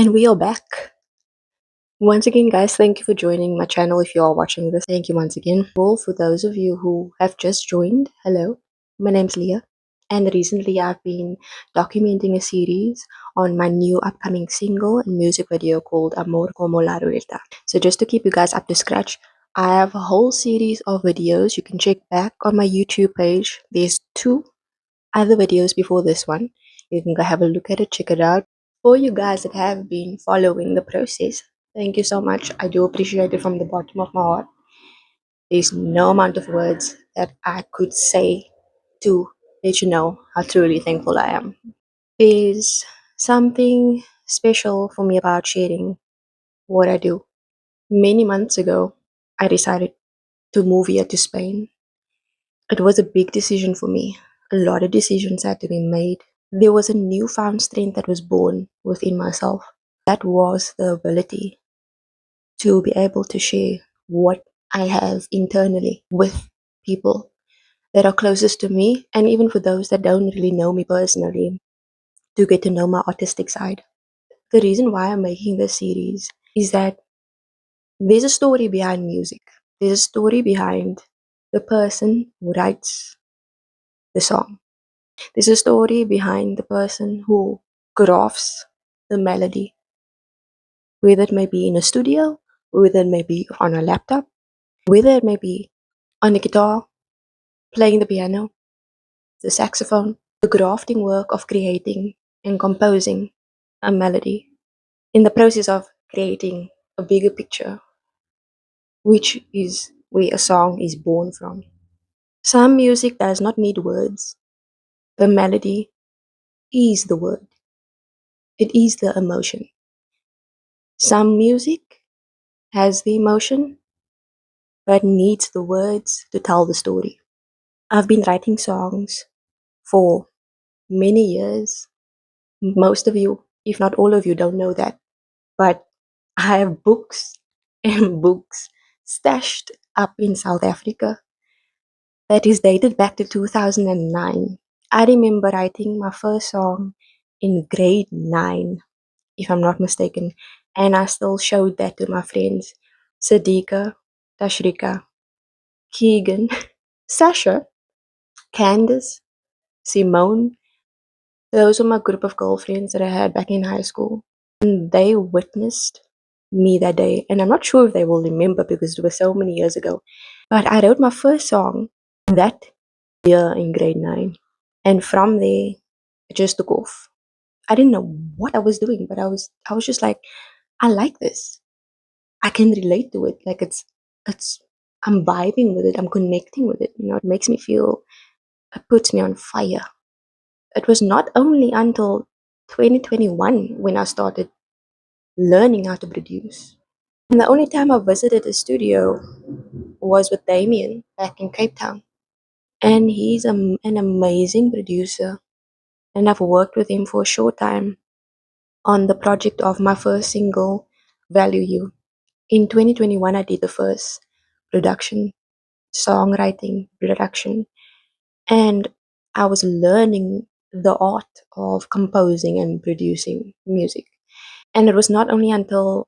And we are back. Once again, guys, thank you for joining my channel. If you are watching this, thank you once again. Well, for those of you who have just joined, hello, my name's Leah. And recently I've been documenting a series on my new upcoming single and music video called Amor Como la Ruleta. So just to keep you guys up to scratch, I have a whole series of videos you can check back on my YouTube page. There's 2 other videos before this one. You can go have a look at it, check it out. For you guys that have been following the process, thank you so much. I do appreciate it from the bottom of my heart. There's no amount of words that I could say to let you know how truly thankful I am. There's something special for me about sharing what I do. Many months ago, I decided to move here to Spain. It was a big decision for me. A lot of decisions had to be made. There was a newfound strength that was born within myself. That was the ability to be able to share what I have internally with people that are closest to me, and even for those that don't really know me personally, to get to know my artistic side. The reason why I'm making this series is that there's a story behind music. There's a story behind the person who writes the song. There's a story behind the person who crafts the melody, whether it may be in a studio, whether it may be on a laptop, whether it may be on a guitar, playing the piano, the saxophone, the grafting work of creating and composing a melody in the process of creating a bigger picture, which is where a song is born from. Some music does not need words. The melody is the word, it is the emotion. Some music has the emotion but needs the words to tell the story. I've been writing songs for many years. Most of you, if not all of you, don't know that. But I have books and books stashed up in South Africa that is dated back to 2009. I remember writing my first song in grade 9, if I'm not mistaken, and I still showed that to my friends Sadika, Tashrika, Keegan, Sasha, Candace, Simone. Those were my group of girlfriends that I had back in high school. And they witnessed me that day. And I'm not sure if they will remember because it was so many years ago. But I wrote my first song that year in grade 9. And from there, it just took off. I didn't know what I was doing, but I was just like, I like this. I can relate to it. Like it's I'm vibing with it. I'm connecting with it. It makes me feel, it puts me on fire. It was not only until 2021 when I started learning how to produce. And the only time I visited a studio was with Damien back in Cape Town. And he's an amazing producer. And I've worked with him for a short time on the project of my first single, Value You. In 2021, I did the first production, songwriting production. And I was learning the art of composing and producing music. And it was not only until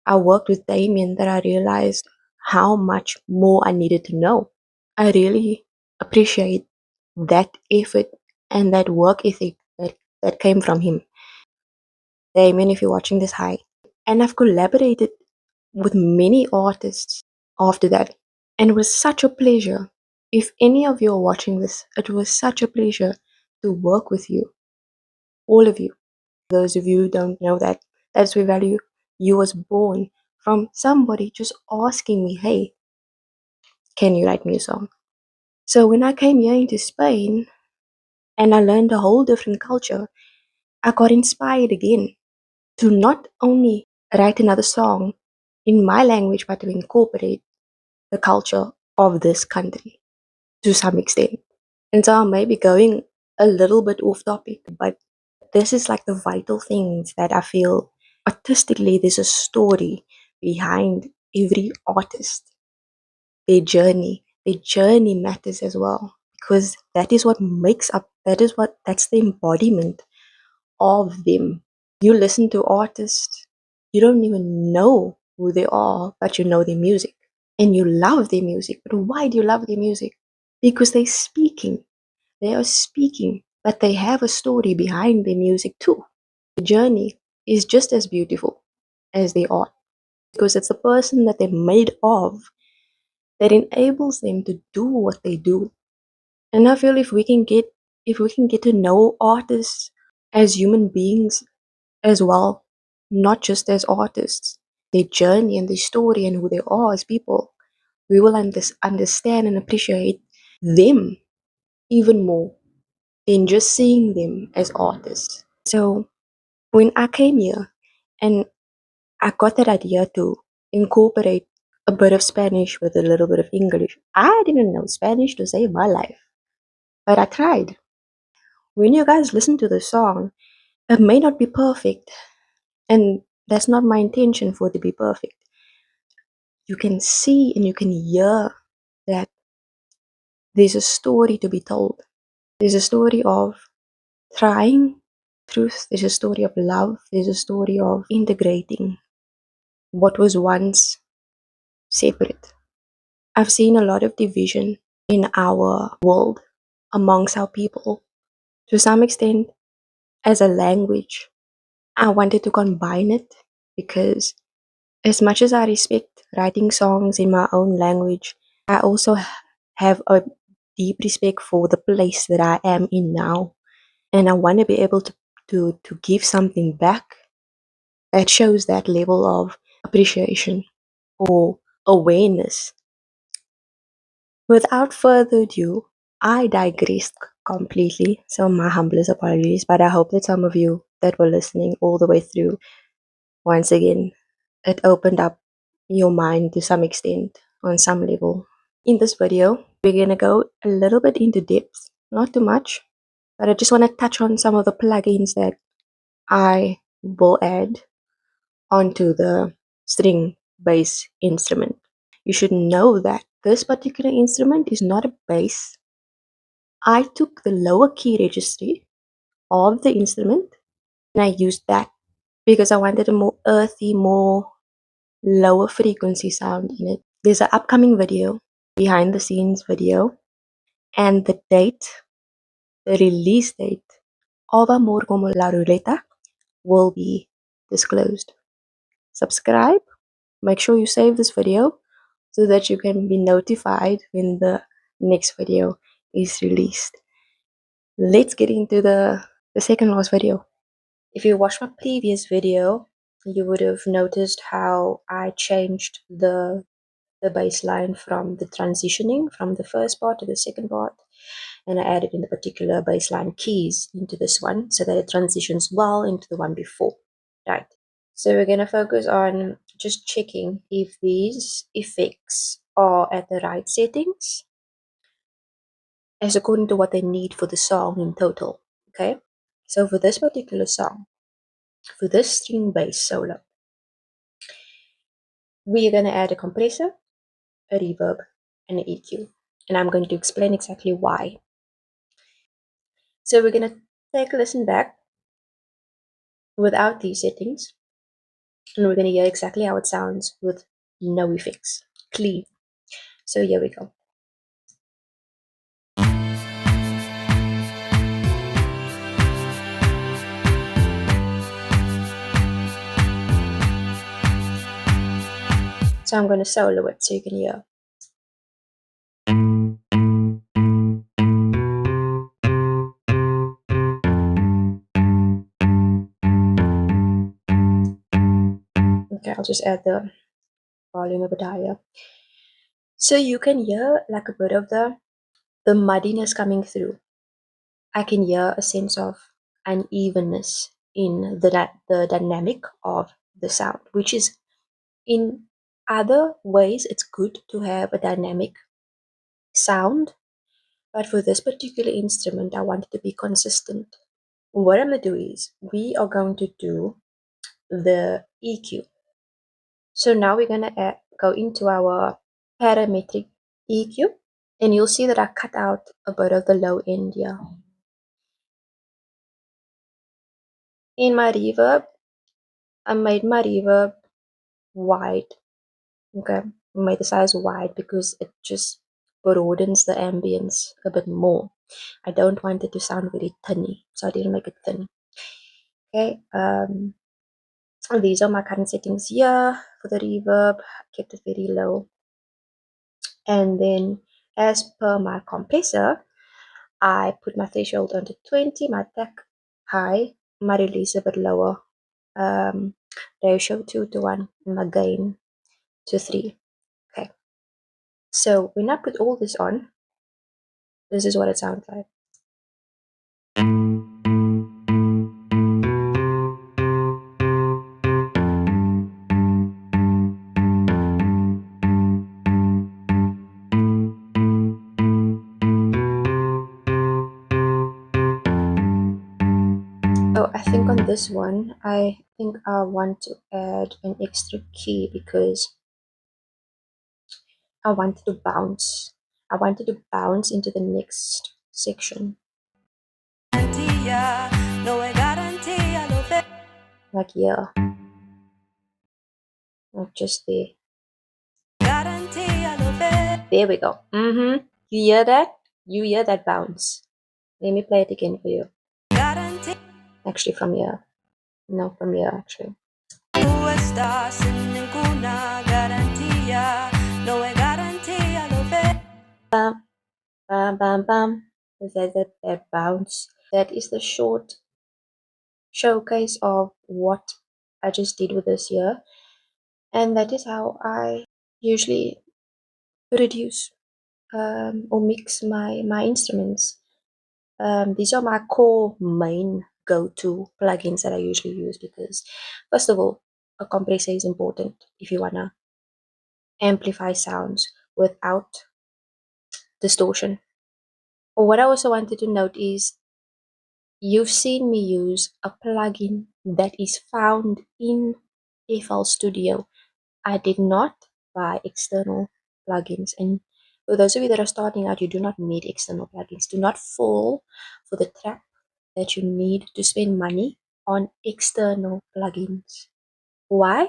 I worked with Damien that I realized how much more I needed to know. I really appreciate that effort and that work ethic that came from him. Damien, if you're watching this, hi. And I've collaborated with many artists after that. And it was such a pleasure. If any of you are watching this, it was such a pleasure to work with you, all of you. Those of you who don't know that, that's where Value You was born from somebody just asking me, hey, can you write me a song? So when I came here into Spain and I learned a whole different culture, I got inspired again to not only write another song in my language, but to incorporate the culture of this country to some extent. And so I may be going a little bit off topic, but this is like the vital things that I feel artistically there's a story behind every artist. Their journey matters as well because that is what makes up, that's the embodiment of them. You listen to artists, you don't even know who they are, but you know their music. And you love their music. But why do you love their music? Because they're speaking. They are speaking, but they have a story behind their music too. The journey is just as beautiful as they are because it's the person that they're made of that enables them to do what they do. And I feel if we can get to know artists as human beings as well, not just as artists, their journey and their story and who they are as people, we will understand and appreciate them even more than just seeing them as artists. So when I came here and I got that idea to incorporate a bit of Spanish with a little bit of English, I didn't know Spanish to save my life, but I tried. When you guys listen to the song, it may not be perfect, and that's not my intention for it to be perfect. You can see and you can hear that there's a story to be told. There's a story of trying truth, there's a story of love, there's a story of integrating what was once separate. I've seen a lot of division in our world amongst our people. To some extent, as a language, I wanted to combine it because, as much as I respect writing songs in my own language, I also have a deep respect for the place that I am in now. And I want to be able to give something back that shows that level of appreciation or awareness. Without further ado, I digressed completely, so my humblest apologies, but I hope that some of you that were listening all the way through, once again, it opened up your mind to some extent, on some level. In this video, we're gonna go a little bit into depth, not too much, but I just want to touch on some of the plugins that I will add onto the string bass instrument. You should know that this particular instrument is not a bass. I took the lower key registry of the instrument and I used that because I wanted a more earthy, more lower frequency sound in it. There's an upcoming video, behind the scenes video, and the date, the release date of Amor Como La Ruleta will be disclosed. Subscribe, make sure you save this video so that you can be notified when the next video is released. Let's get into the second last video. If you watched my previous video, you would have noticed how I changed the bass line from the transitioning from the first part to the second part, and I added in the particular bass line keys into this one so that it transitions well into the one before. Right. So we're gonna focus on just checking if these effects are at the right settings as according to what they need for the song in total. Okay. So for this particular song, for this string bass solo, we are going to add a compressor, a reverb, and an EQ. And I'm going to explain exactly why. So we're going to take a listen back without these settings, and we're going to hear exactly how it sounds with no effects. Clean. So here we go. So I'm going to solo it so you can hear. Okay, I'll just add the volume a bit higher. So you can hear like a bit of the muddiness coming through. I can hear a sense of unevenness in the dynamic of the sound, which is in other ways it's good to have a dynamic sound, but for this particular instrument, I want it to be consistent. What I'm going to do is we are going to do the EQ. So now we're going to go into our parametric EQ, and you'll see that I cut out a bit of the low end here. In my reverb, I made my reverb wide. Okay, I made the size wide because it just broadens the ambience a bit more. I don't want it to sound very thinny, so I didn't make it thin. Okay, these are my current settings here for the reverb. I kept it very low. And then as per my compressor, I put my threshold onto 20, my attack high, my release a bit lower, ratio 2 to 1, and my gain to 3. Okay, so when I put all this on, this is what it sounds like. Oh, I think on this one, I think I want to add an extra key because I wanted to bounce. I wanted to bounce into the next section. Like here. Like just there. There we go. You hear that? You hear that bounce. Let me play it again for you. Actually from here. No, from here actually. Bam, bam, bam, bam. That bounce. That is the short showcase of what I just did with this here. And that is how I usually produce or mix my instruments. These are my core main go-to plugins that I usually use because, first of all, a compressor is important if you want to amplify sounds without distortion. What I also wanted to note is you've seen me use a plugin that is found in FL Studio. I did not buy external plugins, and for those of you that are starting out, you do not need external plugins. Do not fall for the trap that you need to spend money on external plugins. Why?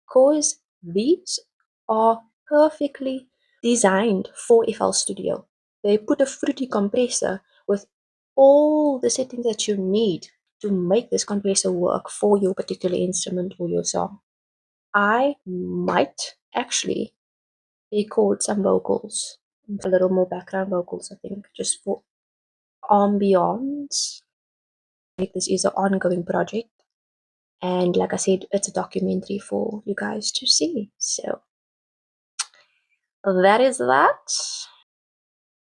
Because these are perfectly designed for FL Studio. They put a fruity compressor with all the settings that you need to make this compressor work for your particular instrument or your song. I might actually record some vocals, a little more background vocals, I think, just for ambiance. This is an ongoing project, and like I said, it's a documentary for you guys to see. So that is that.